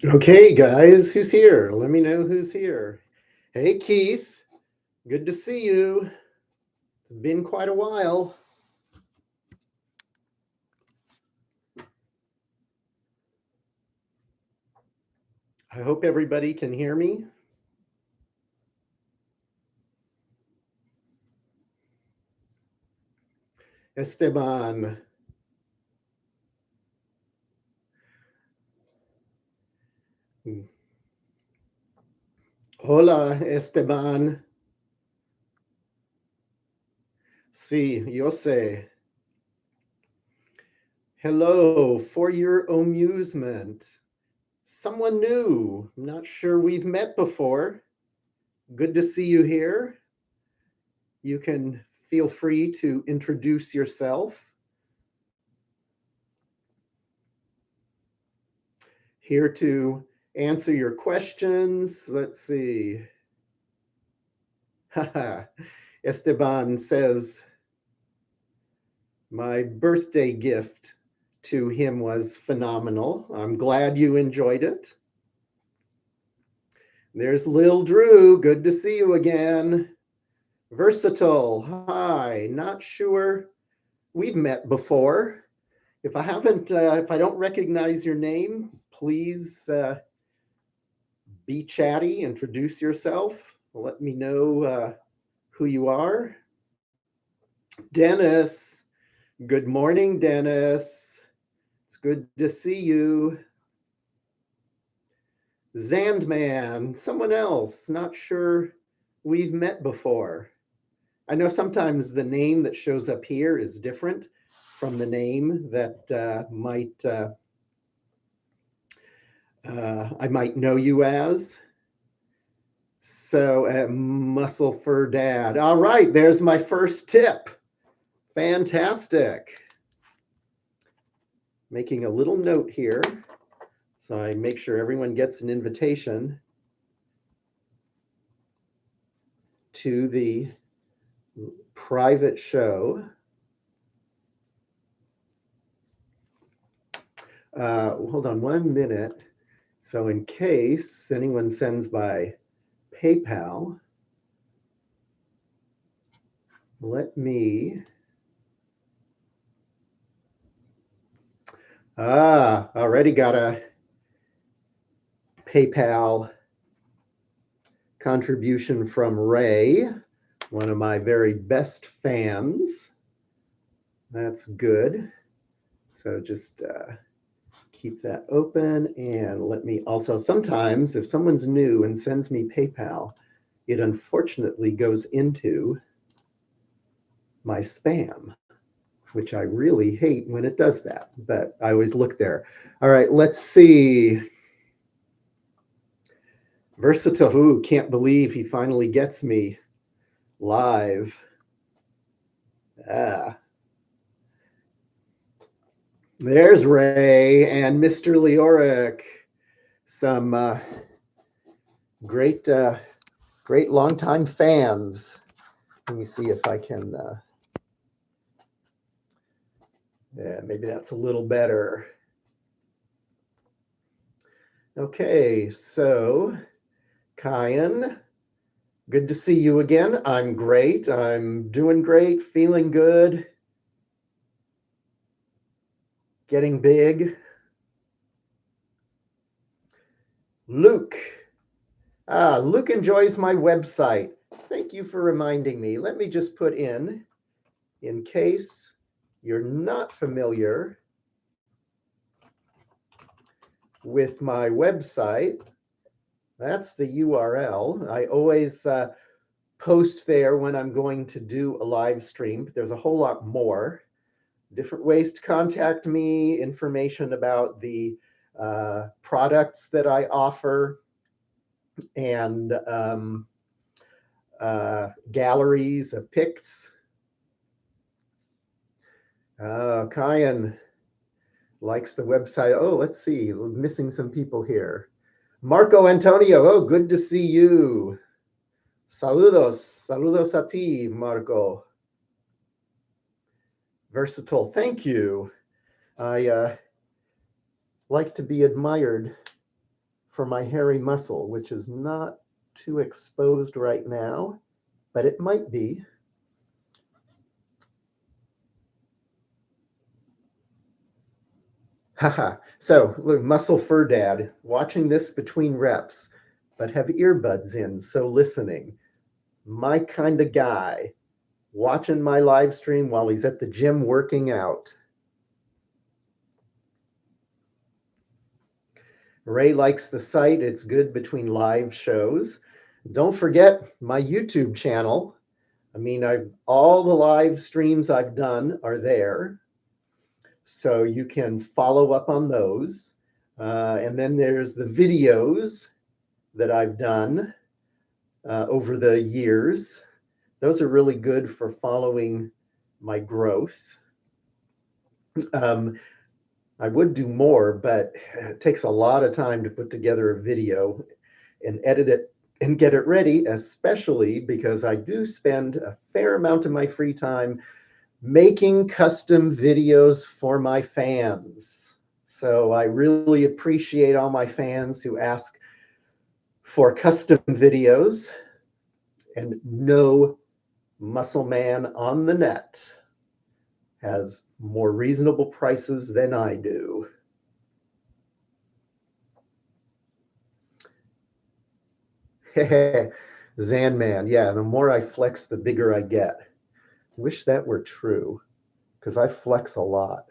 Okay, guys, who's here? Let me know who's here. Hey, Keith, good to see you. It's been quite a while. I hope everybody can hear me. Esteban. Hola, Esteban. Sí, yo sé. Hello, for your amusement. Someone new. I'm not sure we've met before. Good to see you here. You can feel free to introduce yourself. Here to answer your questions. Let's see. Esteban says, my birthday gift to him was phenomenal. I'm glad you enjoyed it. There's Lil Drew. Good to see you again. Versatile. Hi. Not sure we've met before. If I haven't, if I don't recognize your name, please be chatty, introduce yourself, let me know who you are. Dennis, good morning, Dennis. It's good to see you. Zandman, someone else, not sure we've met before. I know sometimes the name that shows up here is different from the name that I might know you as. So, Muscle Fur Dad. All right, there's my first tip. Fantastic. Making a little note here so I make sure everyone gets an invitation to the private show. Hold on 1 minute. So in case anyone sends by PayPal, let me... already got a PayPal contribution from Ray, one of my very best fans. That's good. So just keep that open, and let me also, sometimes if someone's new and sends me PayPal, it unfortunately goes into my spam, which I really hate when it does that, but I always look there. All right, let's see. Versatile, can't believe he finally gets me live. There's Ray and Mr. Leoric. Some great longtime fans. Let me see if I can, yeah, maybe that's a little better. Okay, so Kyan, good to see you again. I'm great. I'm doing great, feeling good, getting big. Luke. Luke enjoys my website. Thank you for reminding me. Let me just put in case you're not familiar with my website, that's the URL. I always post there when I'm going to do a live stream. But there's a whole lot more. Different ways to contact me, information about the products that I offer, and galleries of pics. Kyan likes the website. Oh, let's see, we're missing some people here. Marco Antonio, oh, good to see you. Saludos a ti, Marco. Versatile, thank you. I like to be admired for my hairy muscle, which is not too exposed right now, but it might be. Haha. So, look, muscle fur dad, watching this between reps, but have earbuds in, so listening. My kind of guy, watching my live stream while he's at the gym working out. Ray likes the site. It's good between live shows. Don't forget my YouTube channel. I mean, all the live streams I've done are there. So you can follow up on those. And then there's the videos that I've done over the years. Those are really good for following my growth. I would do more, but it takes a lot of time to put together a video and edit it and get it ready, especially because I do spend a fair amount of my free time making custom videos for my fans. So I really appreciate all my fans who ask for custom videos, and no muscle man on the net has more reasonable prices than I do. Zan man, yeah, the more I flex, the bigger I get. Wish that were true, because I flex a lot.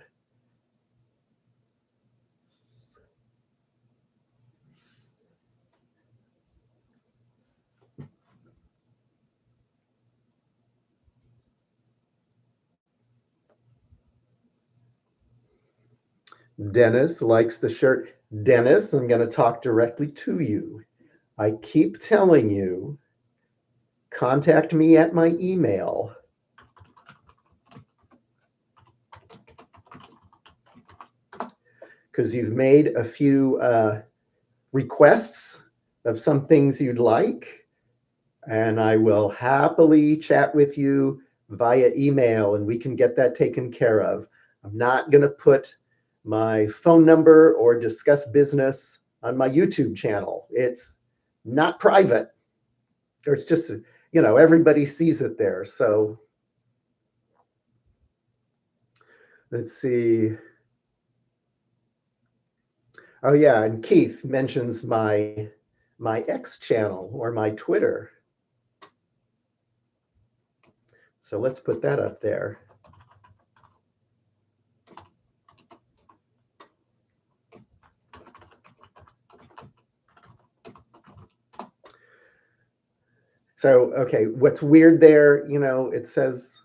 Dennis likes the shirt. Dennis, I'm going to talk directly to you. I keep telling you, contact me at my email. Because you've made a few requests of some things you'd like, and I will happily chat with you via email, and we can get that taken care of. I'm not going to put my phone number or discuss business on my YouTube channel. It's not private. Or it's just, everybody sees it there. So let's see. Oh yeah, and Keith mentions my X channel or my Twitter. So let's put that up there. So, okay, what's weird there, it says,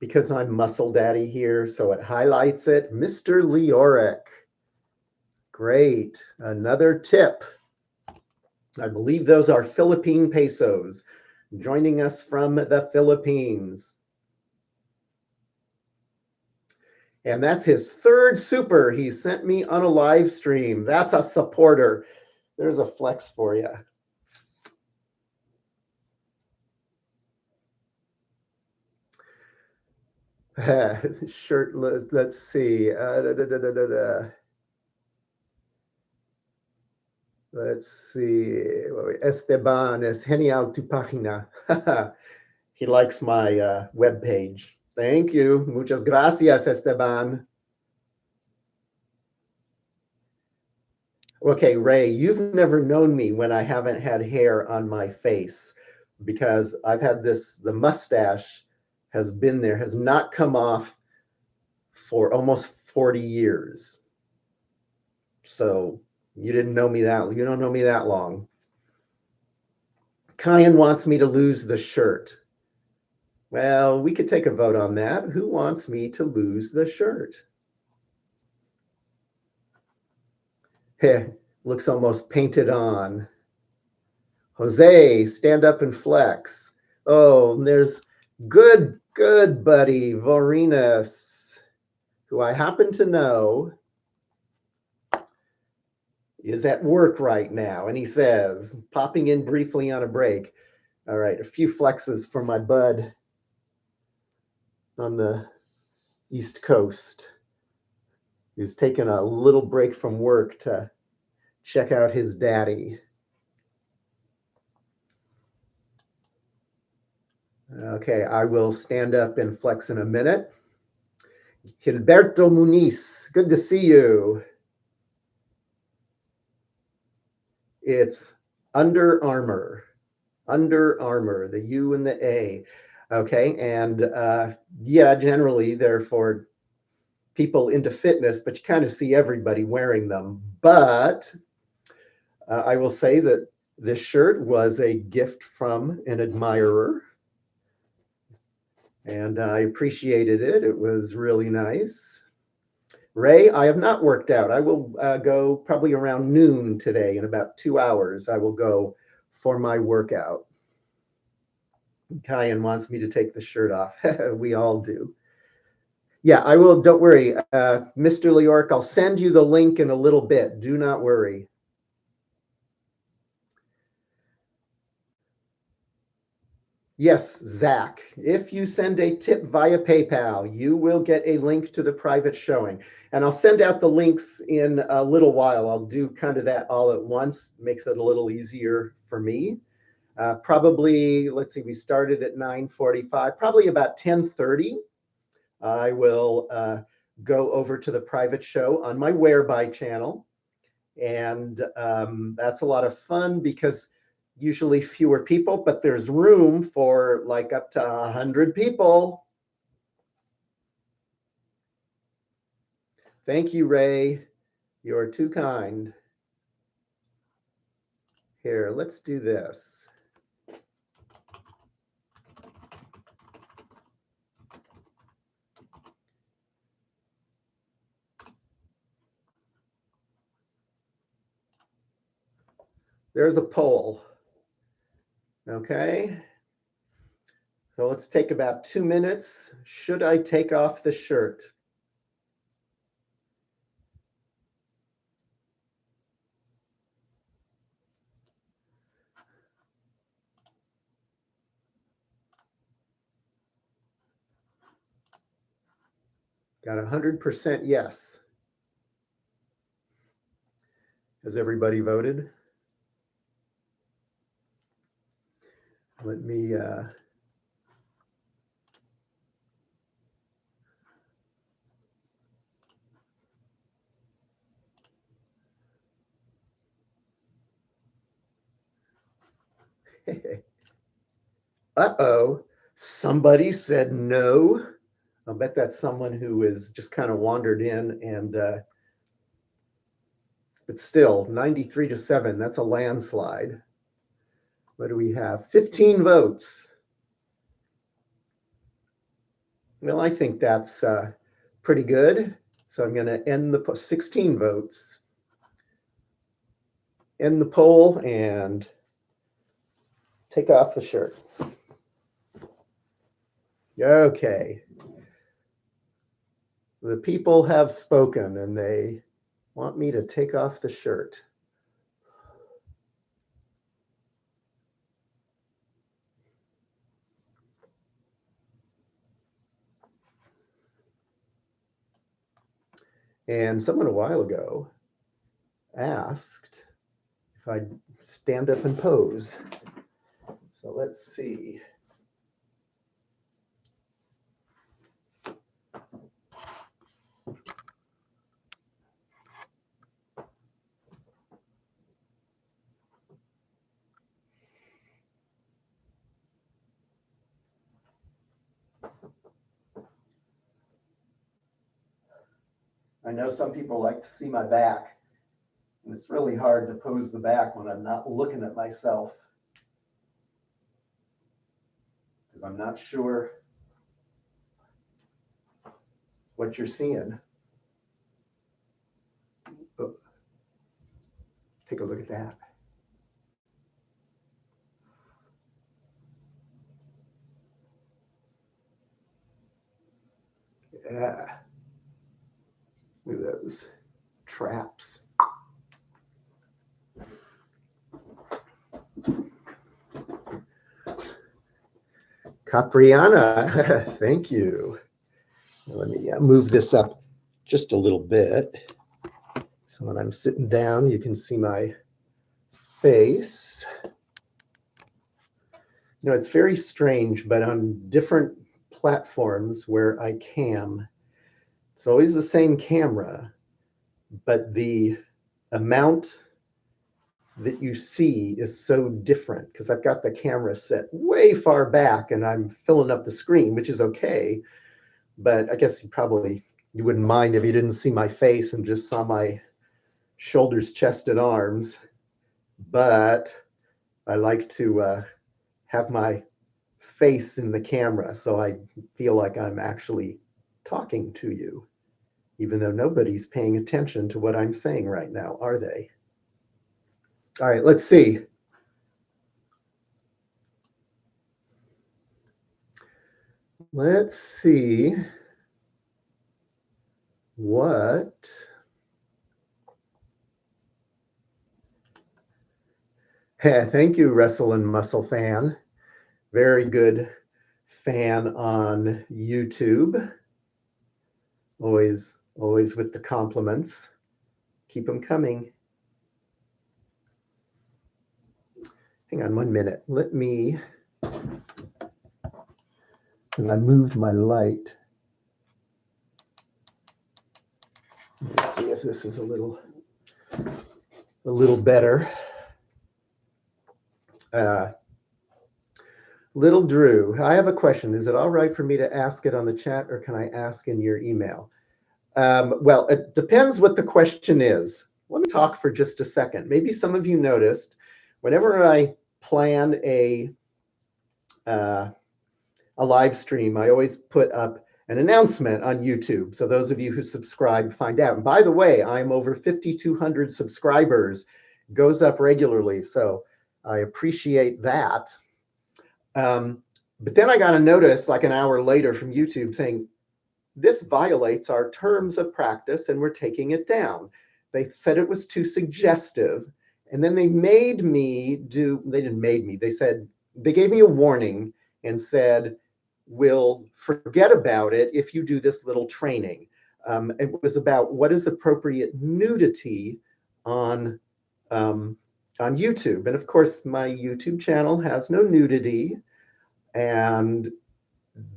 because I'm Muscle Daddy here, so it highlights it. Mr. Leoric. Great. Another tip. I believe those are Philippine pesos, joining us from the Philippines. And that's his third super he sent me on a live stream. That's a supporter. There's a flex for you. Shirtless, let's see. Let's see. Esteban es genial tu página. He likes my webpage. Thank you. Muchas gracias, Esteban. Okay, Ray, you've never known me when I haven't had hair on my face because I've had this, the mustache has been there, has not come off for almost 40 years. So you didn't know me that, you don't know me that long. Kyan wants me to lose the shirt. Well, we could take a vote on that. Who wants me to lose the shirt? Heh, looks almost painted on. Jose, stand up and flex. Oh, there's good buddy, Vorenus, who I happen to know is at work right now. And he says, popping in briefly on a break. All right, a few flexes for my bud on the East Coast. He was taking a little break from work to check out his daddy. Okay, I will stand up and flex in a minute. Gilberto Muniz, good to see you. It's Under Armour. Under Armour, the U and the A. Okay, and yeah, generally they're for people into fitness, but you kind of see everybody wearing them. But I will say that this shirt was a gift from an admirer, and I appreciated it. It was really nice. Ray, I have not worked out. I will go probably around noon today. In about 2 hours, I will go for my workout. Kyan wants me to take the shirt off. We all do. Yeah, I will. Don't worry. Mr. Leork, I'll send you the link in a little bit. Do not worry. Yes, Zach, if you send a tip via PayPal, you will get a link to the private showing. And I'll send out the links in a little while. I'll do kind of that all at once. Makes it a little easier for me. Probably, let's see, we started at 9:45, probably about 10:30. I will go over to the private show on my Whereby channel. And that's a lot of fun because usually fewer people, but there's room for like up to 100 people. Thank you, Ray. You're too kind. Here, let's do this. There's a poll. Okay. So let's take about 2 minutes. Should I take off the shirt? Got 100% yes. Has everybody voted? Let me uh-oh, somebody said no. I'll bet that's someone who is just kind of wandered in and but still 93-7, that's a landslide. What do we have? 15 votes. Well, I think that's pretty good. So I'm going to end the 16 votes. End the poll and take off the shirt. Okay. The people have spoken and they want me to take off the shirt. And someone a while ago asked if I stand up and pose. So let's see. I know some people like to see my back, and it's really hard to pose the back when I'm not looking at myself, because I'm not sure what you're seeing. Oh, take a look at that. Yeah. Look at those traps. Capriana, thank you. Let me move this up just a little bit. So when I'm sitting down, you can see my face. You know, it's very strange, but on different platforms where I cam, it's always the same camera, but the amount that you see is so different because I've got the camera set way far back and I'm filling up the screen, which is okay. But I guess you wouldn't mind if you didn't see my face and just saw my shoulders, chest, and arms. But I like to have my face in the camera so I feel like I'm actually talking to you, even though nobody's paying attention to what I'm saying right now, are they? All right, let's see. Let's see what thank you, Wrestle and Muscle fan. Very good fan on YouTube. Always with the compliments. Keep them coming. Hang on 1 minute. Let me, and I moved my light. Let's see if this is a little better. Little Drew, I have a question. Is it all right for me to ask it on the chat or can I ask in your email? Well, it depends what the question is. Let me talk for just a second. Maybe some of you noticed whenever I plan a live stream, I always put up an announcement on YouTube. So those of you who subscribe find out. And by the way, I'm over 5,200 subscribers, goes up regularly. So I appreciate that. But then I got a notice like an hour later from YouTube saying, this violates our terms of practice and we're taking it down. They said it was too suggestive. And then they made me they didn't made me, they gave me a warning and said, we'll forget about it if you do this little training. It was about what is appropriate nudity on YouTube. And of course, my YouTube channel has no nudity. And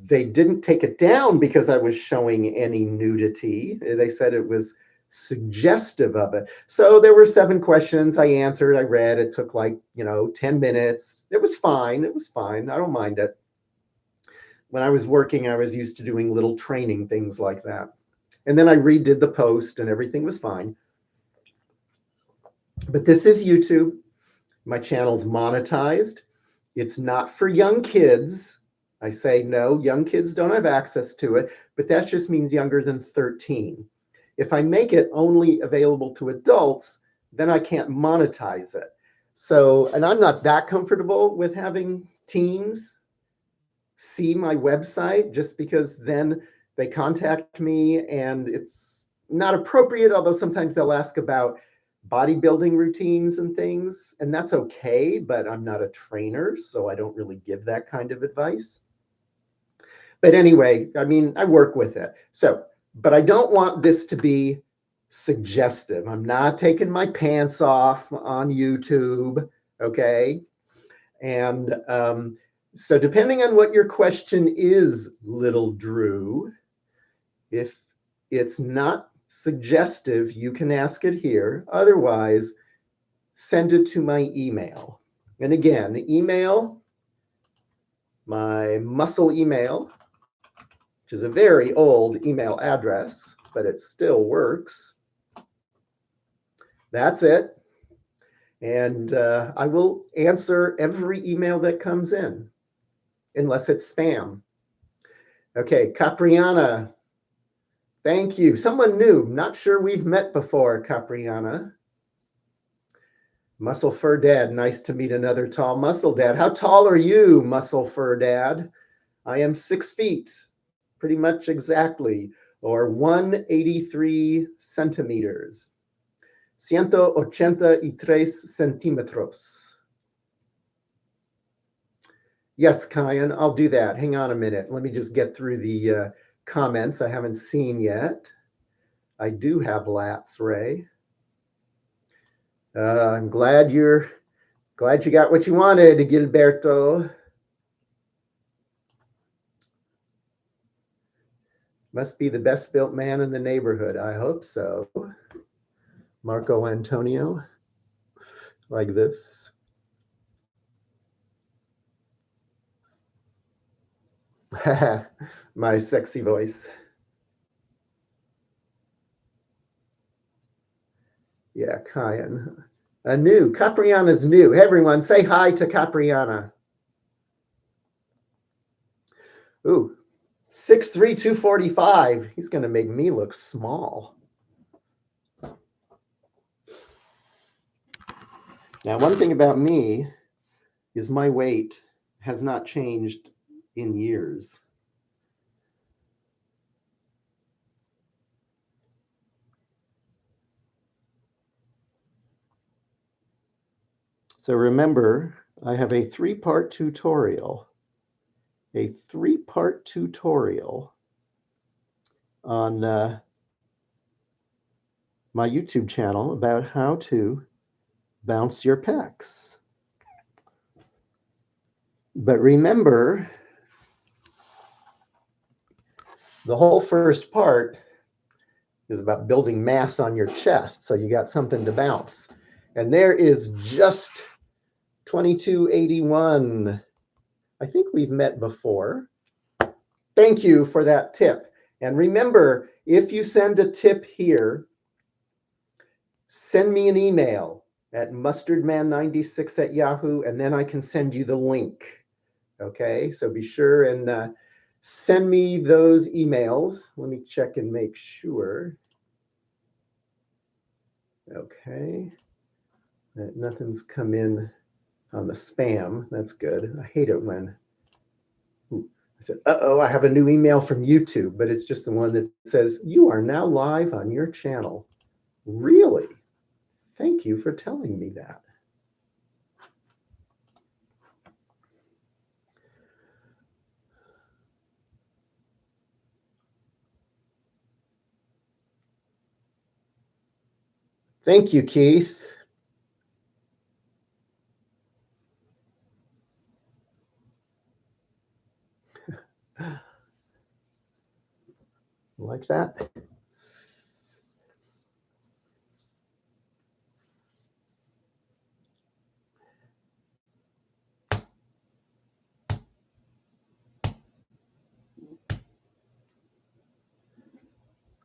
they didn't take it down because I was showing any nudity. They said it was suggestive of it. So there were 7 questions I answered. I read. It took 10 minutes. It was fine. It was fine. I don't mind it. When I was working, I was used to doing little training things like that. And then I redid the post and everything was fine. But this is YouTube. My channel's monetized. It's not for young kids. I say no, young kids don't have access to it, but that just means younger than 13. If I make it only available to adults, then I can't monetize it. So, and I'm not that comfortable with having teens see my website just because then they contact me and it's not appropriate, although sometimes they'll ask about bodybuilding routines and things, and that's okay, but I'm not a trainer, so I don't really give that kind of advice. But anyway, I mean, I work with it. So, but I don't want this to be suggestive. I'm not taking my pants off on YouTube, okay? And so depending on what your question is, little Drew, if it's not suggestive, you can ask it here. Otherwise, send it to my email. And again, email, my muscle email, which is a very old email address, but it still works. That's it. And I will answer every email that comes in, unless it's spam. Okay, Capriana, thank you. Someone new, not sure we've met before, Capriana. Muscle Fur Dad, nice to meet another tall muscle dad. How tall are you, Muscle Fur Dad? I am 6 feet, pretty much exactly, or 183 centimeters. 183 centímetros. Yes, Kyan, I'll do that. Hang on a minute. Let me just get through the comments I haven't seen yet. I do have lats, Ray. I'm glad you got what you wanted, Gilberto. Must be the best built man in the neighborhood. I hope so. Marco Antonio, like this. My sexy voice. Yeah, Kyan. New. Capriana's new. Hey, everyone, say hi to Capriana. Ooh, 6'3", 245. He's going to make me look small. Now, one thing about me is my weight has not changed in years. So remember, I have a 3-part tutorial. A 3-part tutorial on my YouTube channel about how to bounce your pecs. But remember, the whole first part is about building mass on your chest, so you got something to bounce. And there is just 2281. I think we've met before. Thank you for that tip. And remember, if you send a tip here, send me an email at mustardman96@yahoo, and then I can send you the link. Okay, so be sure and send me those emails. Let me check and make sure. Okay, nothing's come in on the spam. That's good. I hate it when I said, uh-oh, I have a new email from YouTube, but it's just the one that says, you are now live on your channel. Really? Thank you for telling me that. Thank you, Keith. Like that?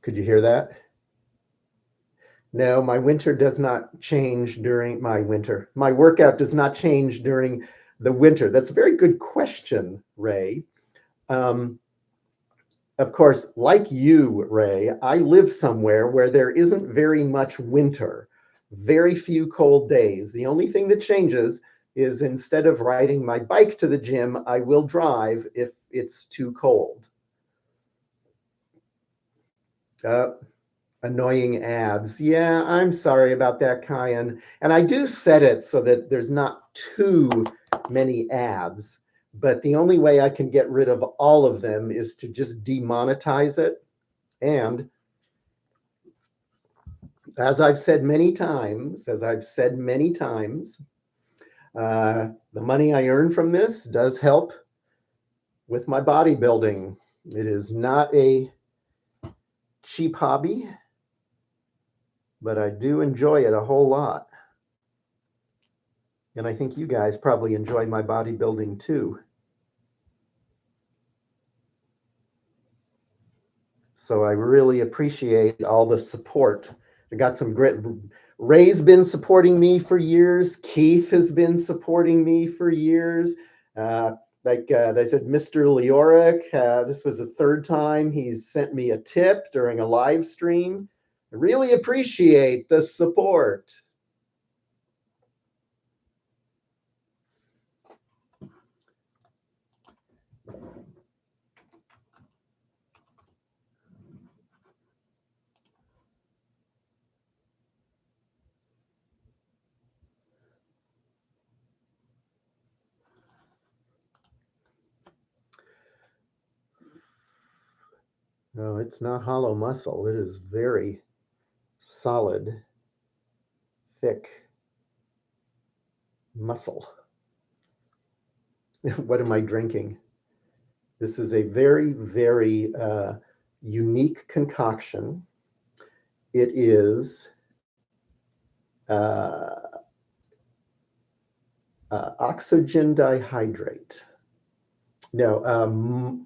Could you hear that? No, my winter does not change during my winter. My workout does not change during the winter. That's a very good question, Ray. Of course, like you, Ray, I live somewhere where there isn't very much winter, very few cold days. The only thing that changes is instead of riding my bike to the gym, I will drive if it's too cold. Annoying ads. Yeah, I'm sorry about that, Kyan. And I do set it so that there's not too many ads. But the only way I can get rid of all of them is to just demonetize it. And as I've said many times, the money I earn from this does help with my bodybuilding. It is not a cheap hobby, but I do enjoy it a whole lot. And I think you guys probably enjoy my bodybuilding too. So I really appreciate all the support. I got some great. Ray's been supporting me for years. Keith has been supporting me for years. They said, Mr. Leoric, this was the third time he's sent me a tip during a live stream. I really appreciate the support. No, it's not hollow muscle. It is very solid, thick muscle. What am I drinking? This is a very, very unique concoction. It is oxygen dihydrate. No,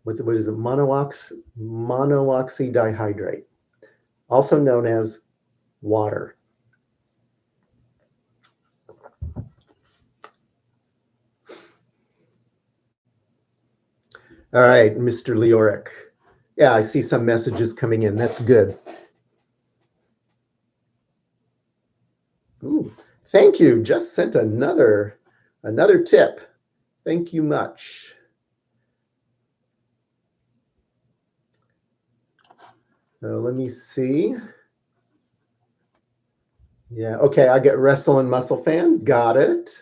what is it? Monoxydihydrate, also known as water. All right, Mr. Leoric. Yeah, I see some messages coming in. That's good. Ooh, thank you. Just sent another tip. Thank you much. So let me see. Yeah, okay, I get Wrestle and Muscle Fan. Got it.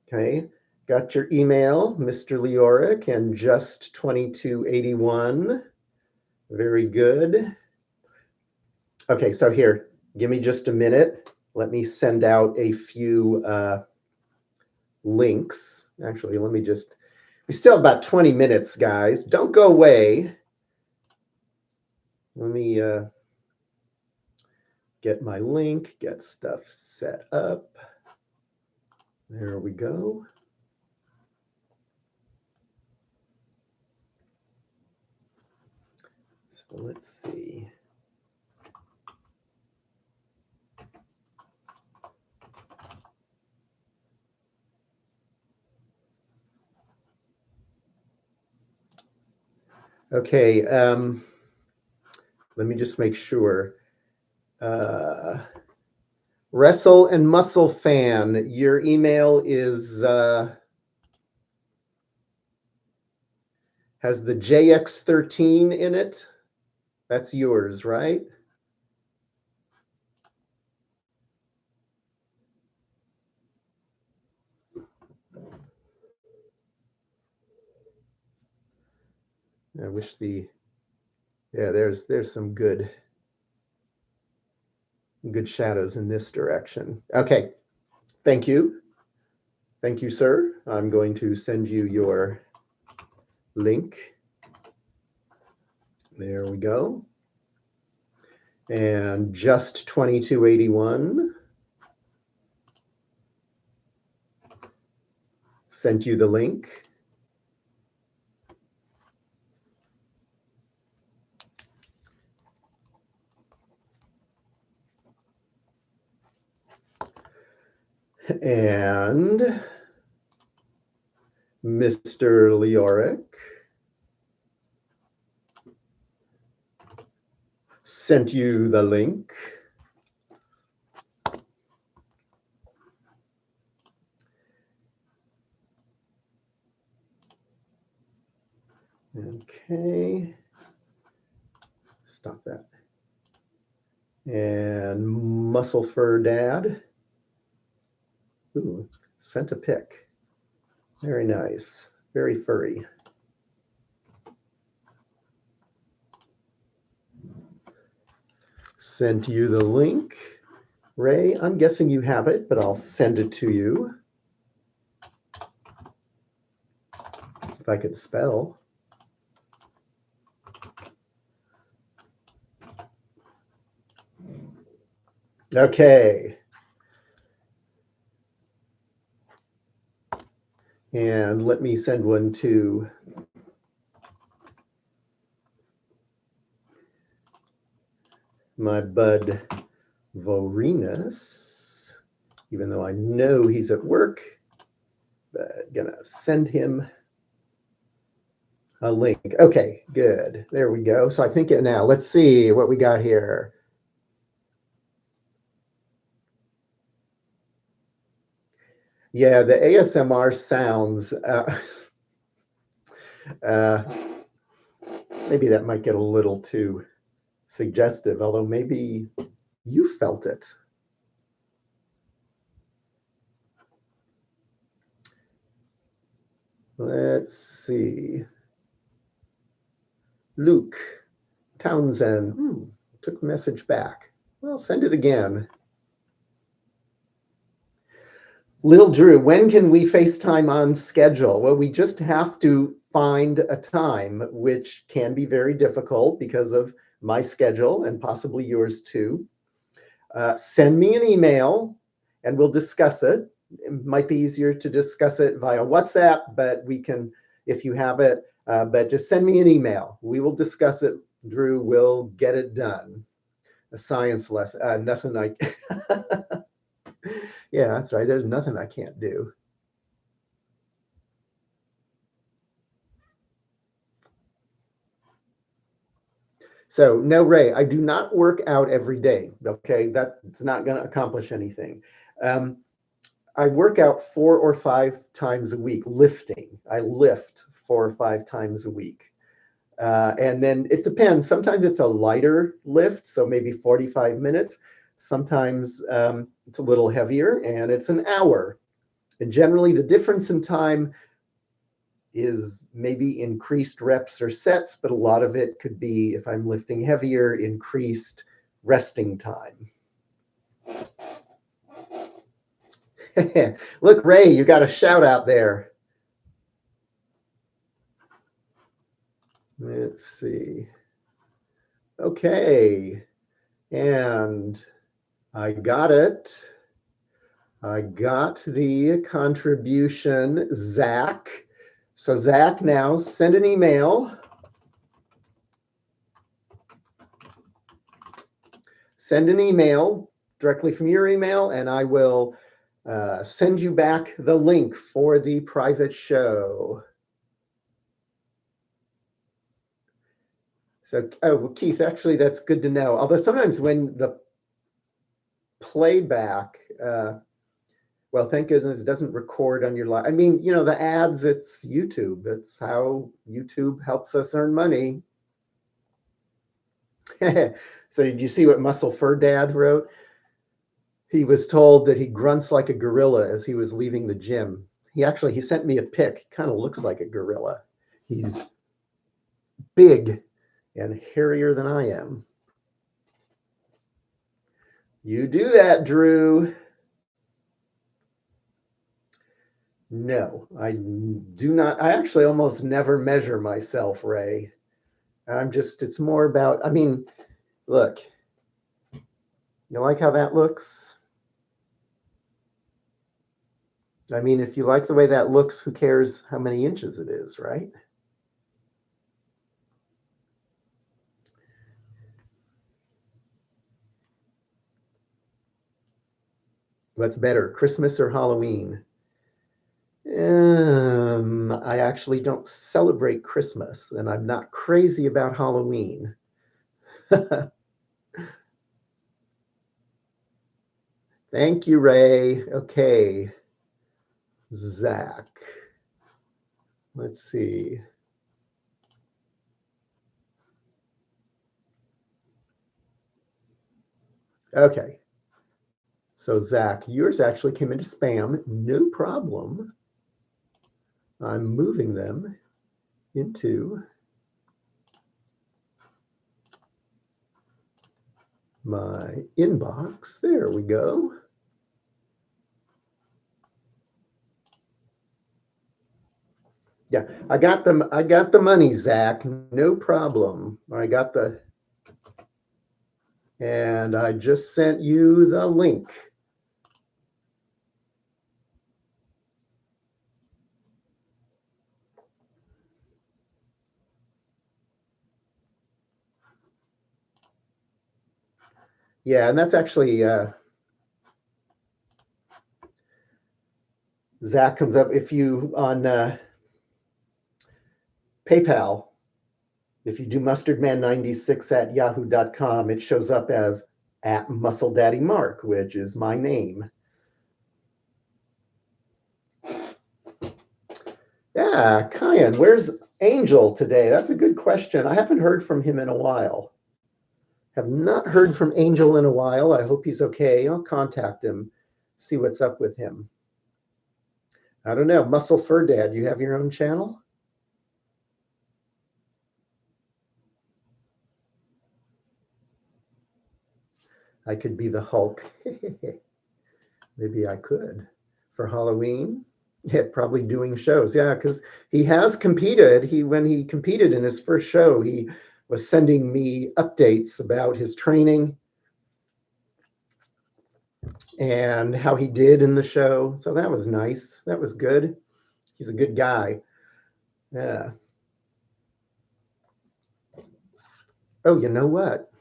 Okay, got your email, Mr. Leoric, and just 2281. Very good. Okay, so here, give me just a minute. Let me send out a few links. Actually, we still have about 20 minutes, guys. Don't go away. Let me get my link, get stuff set up. There we go. So let's see. Okay, let me just make sure. Wrestle and Muscle Fan, your email is has the JX13 in it. That's yours, right? I wish there's some good shadows in this direction. Okay, thank you. Thank you, sir. I'm going to send you your link. There we go. And just 2281 sent you the link. And Mr. Leoric sent you the link. Okay. Stop that. And Muscle Fur Dad. Ooh, sent a pic. Very nice. Very furry. Sent you the link. Ray, I'm guessing you have it, but I'll send it to you. If I could spell. Okay. And let me send one to my bud Vorenus, even though I know he's at work, but gonna send him a link. Okay, good. There we go. So I think now let's see what we got here. Yeah, the ASMR sounds, maybe that might get a little too suggestive, although maybe you felt it. Let's see. Luke Townsend took message back. Well, send it again. Little Drew, when can we FaceTime on schedule? Well, we just have to find a time, which can be very difficult because of my schedule and possibly yours too. Send me an email and we'll discuss it. It might be easier to discuss it via WhatsApp, but we can, if you have it, but just send me an email. We will discuss it. Drew will get it done. A science lesson, nothing I, yeah, that's right. There's nothing I can't do. So no, Ray, I do not work out every day. Okay, that's not going to accomplish anything. I work out 4 or 5 times a week lifting. I lift 4 or 5 times a week. And then it depends. Sometimes it's a lighter lift, so maybe 45 minutes. Sometimes it's a little heavier and it's an hour. And generally the difference in time is maybe increased reps or sets, but a lot of it could be, if I'm lifting heavier, increased resting time. Look, Ray, you got a shout out there. Let's see. Okay. And I got it. I got the contribution, Zach. So Zach, now send an email. Send an email directly from your email, and I will send you back the link for the private show. So, oh, Keith, actually, that's good to know. Although sometimes when the playback, well, thank goodness it doesn't record on your live. I mean, you know, the ads, it's YouTube. That's how YouTube helps us earn money. So did you see what Muscle Fur Dad wrote? He was told that he grunts like a gorilla as he was leaving the gym. He sent me a pic. He kind of looks like a gorilla. He's big and hairier than I am. You do that, Drew. No, I do not. I actually almost never measure myself, Ray. It's more about, I mean, look, you like how that looks? I mean, if you like the way that looks, who cares how many inches it is, right? What's better, Christmas or Halloween? I actually don't celebrate Christmas, and I'm not crazy about Halloween. Thank you, Ray. Okay. Zach. Let's see. Okay. So Zach, yours actually came into spam. No problem. I'm moving them into my inbox. There we go. Yeah, I got the money, Zach. No problem. And I just sent you the link. Yeah, and that's actually Zach comes up if you on PayPal. If you do mustardman96@yahoo.com, it shows up as @MuscleDaddyMark, which is my name. Yeah, Kyan, where's Angel today? That's a good question. I haven't heard from him in a while. Have not heard from Angel in a while. I hope he's okay. I'll contact him, see what's up with him. I don't know. Muscle Fur Dad, you have your own channel? I could be the Hulk. Maybe I could for Halloween. Yeah, probably doing shows. Yeah, because he has competed. When he competed in his first show, he was sending me updates about his training and how he did in the show. So that was nice. That was good. He's a good guy. Yeah. Oh, you know what?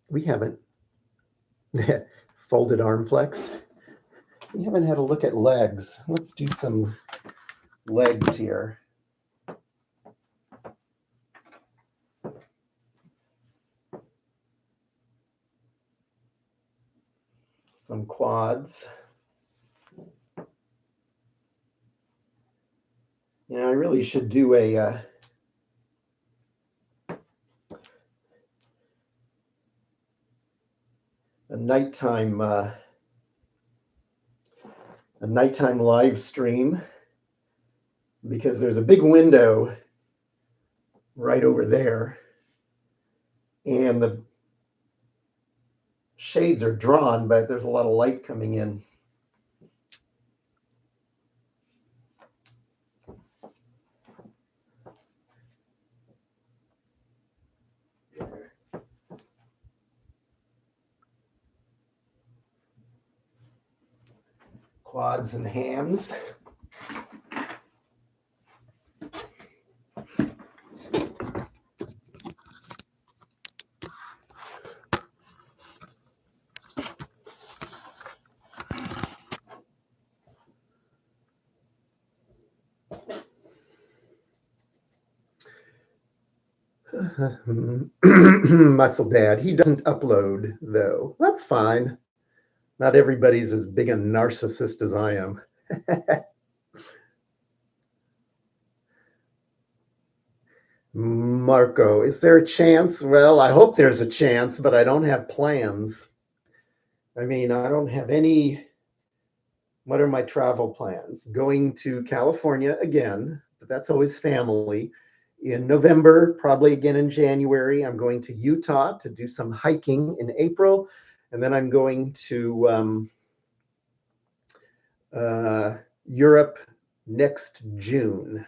We haven't folded arm flex. We haven't had a look at legs. Let's do some legs here. Some quads. Yeah, I really should do a nighttime live stream, because there's a big window right over there and the shades are drawn, but there's a lot of light coming in. Quads and hams. Muscle Dad. He doesn't upload, though. That's fine. Not everybody's as big a narcissist as I am. Marco, is there a chance? Well, I hope there's a chance, but I don't have plans. I mean, I don't have any. What are my travel plans? Going to California again, but that's always family. In November, probably again in January. I'm going to Utah to do some hiking in April. And then I'm going to Europe next June.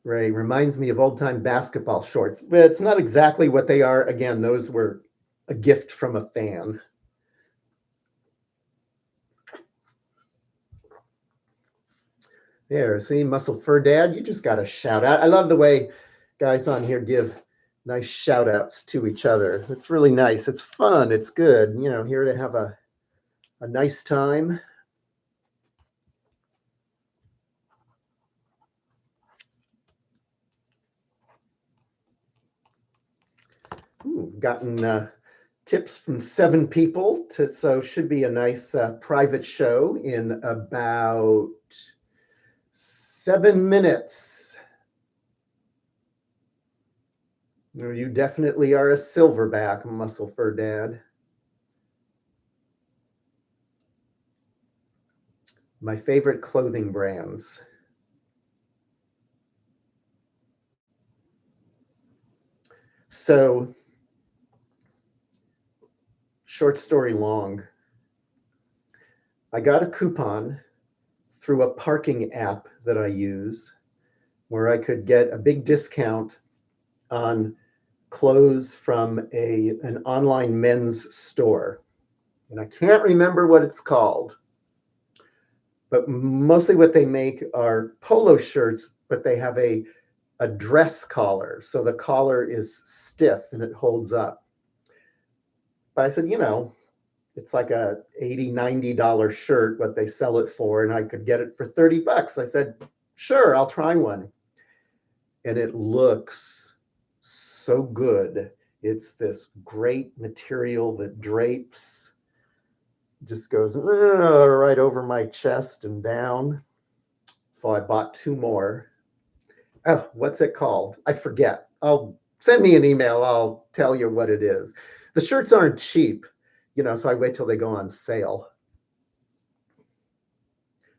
Ray reminds me of old-time basketball shorts, but it's not exactly what they are. Again, those were a gift from a fan. There, see, Muscle Fur Dad, you just got a shout out. I love the way guys on here give nice shout outs to each other. It's really nice. It's fun. It's good. You know, here to have a nice time. Ooh, gotten tips from 7 people, so should be a nice private show in about 7 minutes. You definitely are a silverback, Muscle Fur Dad. My favorite clothing brands. So, short story long, I got a coupon through a parking app that I use where I could get a big discount on clothes from an online men's store. And I can't remember what it's called, but mostly what they make are polo shirts, but they have a dress collar. So the collar is stiff and it holds up. But I said, it's like a $80, $90 shirt, what they sell it for, and I could get it for $30. I said, sure, I'll try one. And it looks so good. It's this great material that drapes, just goes right over my chest and down. So I bought 2 more. Oh, what's it called? I forget. Send me an email. I'll tell you what it is. The shirts aren't cheap, so I wait till they go on sale.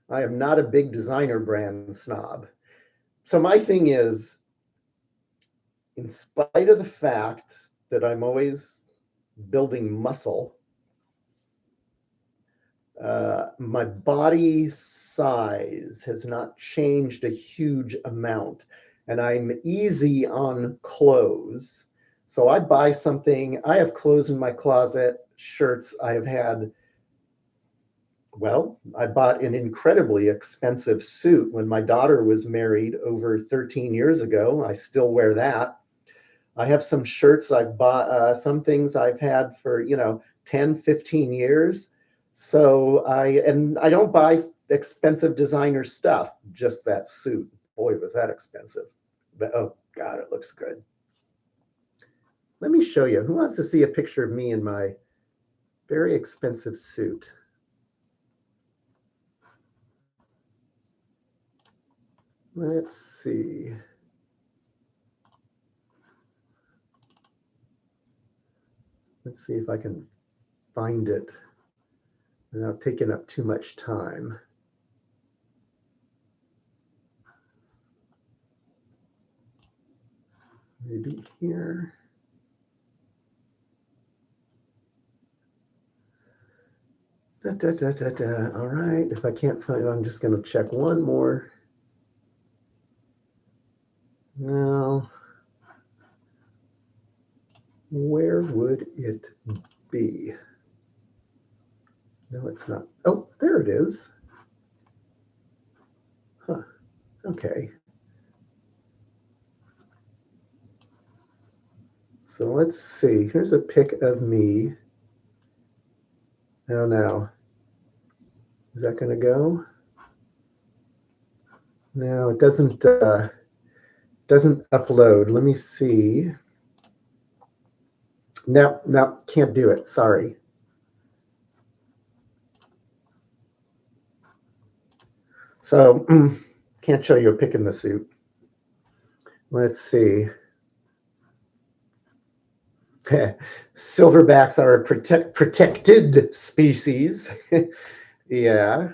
I am not a big designer brand snob. So my thing is, in spite of the fact that I'm always building muscle, my body size has not changed a huge amount, and I'm easy on clothes. So I buy something, I have clothes in my closet, shirts I have had. Well, I bought an incredibly expensive suit when my daughter was married over 13 years ago. I still wear that. I have some shirts I've bought, some things I've had for, 10, 15 years. So I don't buy expensive designer stuff, just that suit. Boy, was that expensive. But oh God, it looks good. Let me show you. Who wants to see a picture of me in my very expensive suit? Let's see. Let's see if I can find it without taking up too much time. Maybe here. All right, if I can't find it, I'm just going to check one more. Now, where would it be? No, it's not. Oh, there it is. Huh. Okay. So let's see. Here's a pic of me. Oh, now. Is that going to go? No, it doesn't upload. Let me see. No, can't do it. Sorry. So can't show you a pic in the suit. Let's see. Silverbacks are a protected species. Yeah,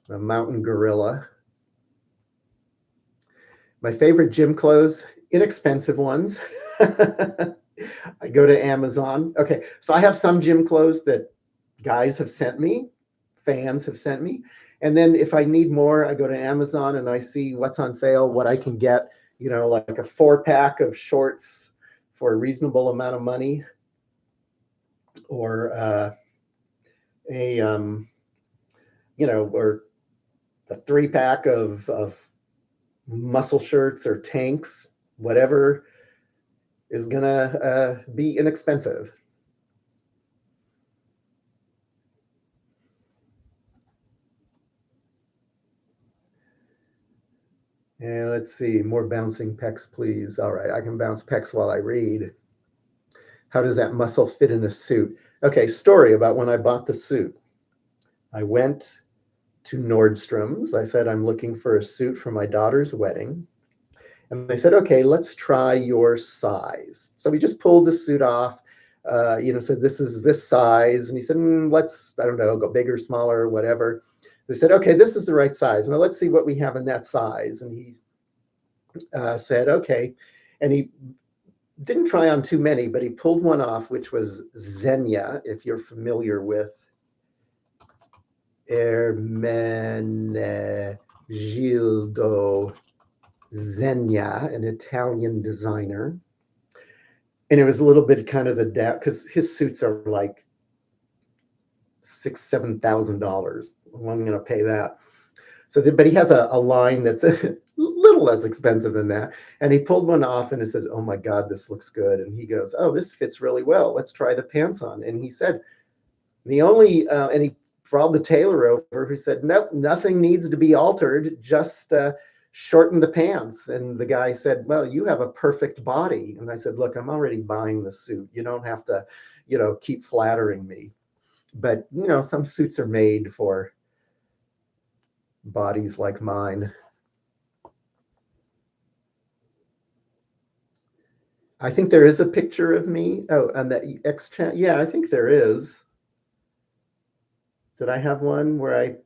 a mountain gorilla. My favorite gym clothes, inexpensive ones. I go to Amazon. Okay, so I have some gym clothes that guys have sent me, fans have sent me. And then if I need more, I go to Amazon and I see what's on sale, what I can get, like a 4-pack of shorts for a reasonable amount of money, or or a 3-pack of muscle shirts or tanks, whatever is gonna be inexpensive. And let's see, more bouncing pecs, please. All right, I can bounce pecs while I read. How does that muscle fit in a suit? Okay, story about when I bought the suit. I went to Nordstrom's. I said, I'm looking for a suit for my daughter's wedding. And they said, okay, let's try your size. So we just pulled the suit off, said, this is this size. And he said, let's, I don't know, go bigger, smaller, whatever. They said, okay, this is the right size. Now let's see what we have in that size. And he said, okay. And he didn't try on too many, but he pulled one off, which was Xenia, if you're familiar with Ermenegildo Xenia, an Italian designer. And it was a little bit kind of the doubt because his suits are like $6,000-7,000. Well, I'm going to pay that. So, but he has a line that's a little less expensive than that. And he pulled one off and it says, "Oh my God, this looks good." And he goes, "Oh, this fits really well. Let's try the pants on." And he said, and he brought the tailor over who said, "Nope, nothing needs to be altered. Just shorten the pants." And the guy said, "Well, you have a perfect body." And I said, "Look, I'm already buying the suit. You don't have to, keep flattering me." But, some suits are made for bodies like mine. I think there is a picture of me. Oh, on the X channel. Yeah, I think there is. Did I have one where I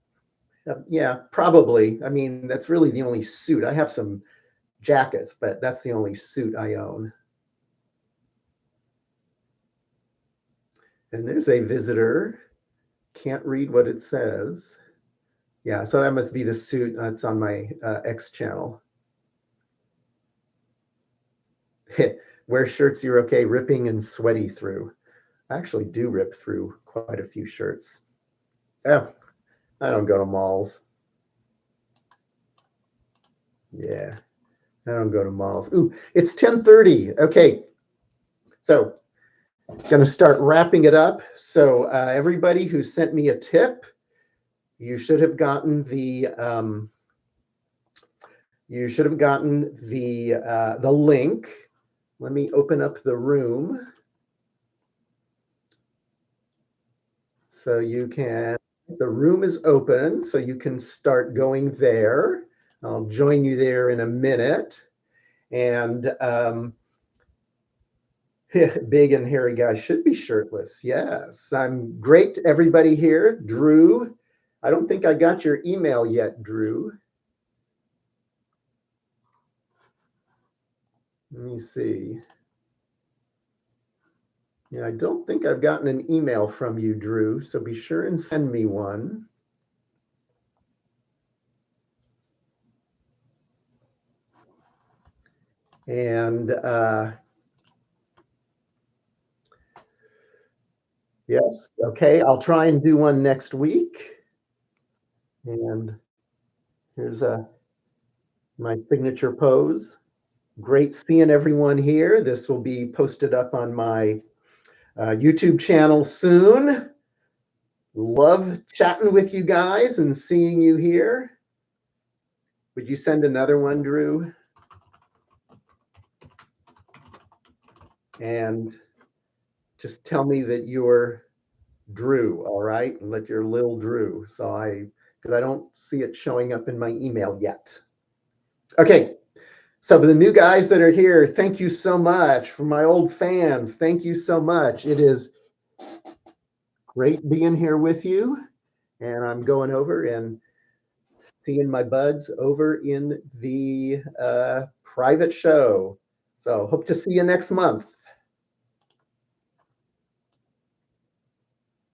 have, yeah, probably. I mean, that's really the only suit. I have some jackets, but that's the only suit I own. And there's a visitor. Can't read what it says. Yeah, so that must be the suit that's on my X channel. Wear shirts you're okay ripping and sweaty through. I actually do rip through quite a few shirts. Oh, I don't go to malls. Yeah, I don't go to malls. Ooh, it's 10:30. Okay, so going to start wrapping it up. So everybody who sent me a tip, you should have gotten the link. Let me open up the room so you can. The room is open, so you can start going there. I'll join you there in a minute. And big and hairy guy should be shirtless. Yes, I'm great. Everybody here, Drew. I don't think I got your email yet, Drew. Let me see. Yeah, I don't think I've gotten an email from you, Drew. So be sure and send me one. And yes, okay, I'll try and do one next week. And here's my signature pose. Great seeing everyone here. This will be posted up on my YouTube channel soon. Love chatting with you guys and seeing you here. Would you send another one, Drew? And just tell me that you're Drew, all right? And let your little Drew. Because I don't see it showing up in my email yet. Okay. So for the new guys that are here, thank you so much. For my old fans, thank you so much. It is great being here with you. And I'm going over and seeing my buds over in the private show. So hope to see you next month.